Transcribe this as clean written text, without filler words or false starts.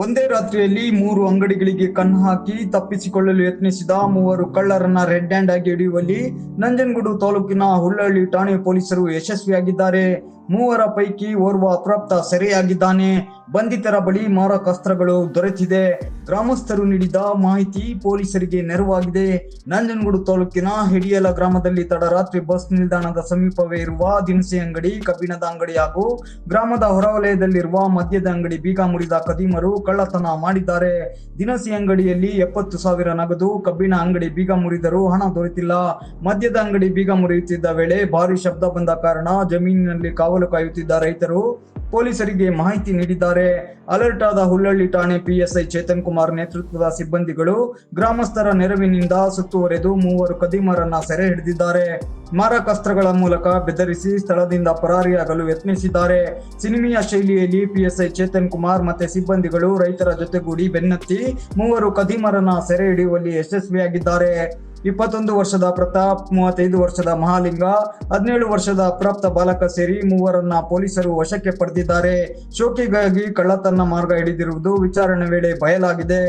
ಒಂದೇ ರಾತ್ರಿಯಲ್ಲಿ 3 ಅಂಗಡಿಗಳಿಗೆ ಕಣ್ಣು ಹಾಕಿ ತಪ್ಪಿಸಿಕೊಳ್ಳಲು ಯತ್ನಿಸಿದ 3 ಕಳ್ಳರನ್ನ ರೆಡ್ ಹ್ಯಾಂಡ್ ಆಗಿ ಹಿಡಿಯುವಲ್ಲಿ ನಂಜನಗೂಡು ತಾಲೂಕಿನ ಹುಲ್ಲಹಳ್ಳಿ ಠಾಣೆ ಪೊಲೀಸರು ಯಶಸ್ವಿಯಾಗಿದ್ದಾರೆ. 3 ಪೈಕಿ ಓರ್ವ ಅಪ್ರಾಪ್ತ ಸೆರೆಯಾಗಿದ್ದಾನೆ. ಬಂಧಿತರ ಬಳಿ ಮಾರಕಾಸ್ತ್ರಗಳು ದೊರೆತಿದೆ. ಗ್ರಾಮಸ್ಥರು ನೀಡಿದ ಮಾಹಿತಿ ಪೊಲೀಸರಿಗೆ ನೆರವಾಗಿದೆ. ನಂಜನಗೂಡು ತಾಲೂಕಿನ ಹೆಡಿಯಲ ಗ್ರಾಮದಲ್ಲಿ ತಡರಾತ್ರಿ ಬಸ್ ನಿಲ್ದಾಣದ ಸಮೀಪವೇ ಇರುವ ದಿನಸಿ ಅಂಗಡಿ, ಕಬ್ಬಿಣದ ಅಂಗಡಿ ಹಾಗೂ ಗ್ರಾಮದ ಹೊರವಲಯದಲ್ಲಿರುವ ಮದ್ಯದ ಅಂಗಡಿ ಬೀಗ ಮುರಿದ ಕದೀಮರು ಕಳ್ಳತನ ಮಾಡಿದ್ದಾರೆ. ದಿನಸಿ ಅಂಗಡಿಯಲ್ಲಿ 70,000 ನಗದು, ಕಬ್ಬಿಣ ಅಂಗಡಿ ಬೀಗ ಮುರಿದರೂ ಹಣ ದೊರೆತಿಲ್ಲ. ಮದ್ಯದ ಅಂಗಡಿ ಬೀಗ ಮುರಿಯುತ್ತಿದ್ದ ವೇಳೆ ಭಾರಿ ಶಬ್ದ ಬಂದ ಕಾರಣ ಜಮೀನಿನಲ್ಲಿ ಕಾವಲು ಕಾಯುತ್ತಿದ್ದ ರೈತರು ಪೊಲೀಸರಿಗೆ ಮಾಹಿತಿ ನೀಡಿದ್ದಾರೆ. ಅಲರ್ಟ್ ಆದ ಹುಲ್ಲಹಳ್ಳಿ ಠಾಣೆ ಪಿಎಸ್ಐ ಚೇತನ್ ಕುಮಾರ್ ನೇತೃತ್ವದ ಸಿಬ್ಬಂದಿಗಳು ಗ್ರಾಮಸ್ಥರ ನೆರವಿನಿಂದ ಸುತ್ತುವರೆದು 3 ಕದೀಮರನ್ನ ಸೆರೆ ಹಿಡಿದಿದ್ದಾರೆ. ಮಾರಕಾಸ್ತ್ರಗಳ ಮೂಲಕ ಬೆದರಿಸಿ ಸ್ಥಳದಿಂದ ಪರಾರಿಯಾಗಲು ಯತ್ನಿಸಿದ್ದಾರೆ. ಸಿನಿಮೀಯ ಶೈಲಿಯಲ್ಲಿ ಪಿಎಸ್ಐ ಚೇತನ್ ಕುಮಾರ್ ಮತ್ತೆ ಸಿಬ್ಬಂದಿಗಳು ರೈತರ ಜೊತೆಗೂಡಿ ಬೆನ್ನತ್ತಿ 3 ಕದೀಮರನ್ನ ಸೆರೆ ಹಿಡಿಯುವಲ್ಲಿ ಯಶಸ್ವಿಯಾಗಿದ್ದಾರೆ. 21 ವರ್ಷದ ಪ್ರತಾಪ್, 35 ವರ್ಷದ ಮಹಾಲಿಂಗ, 17 ವರ್ಷದ ಅಪ್ರಾಪ್ತ ಬಾಲಕ ಸೇರಿ 3ರನ್ನ ಪೊಲೀಸರು ವಶಕ್ಕೆ ಪಡೆದಿದ್ದಾರೆ. ಶೋಕಿಗಾಗಿ ಕಳ್ಳತನ ಮಾರ್ಗ ಹಿಡಿದಿರುವುದು ವಿಚಾರಣೆ ವೇಳೆ ಬಯಲಾಗಿದೆ.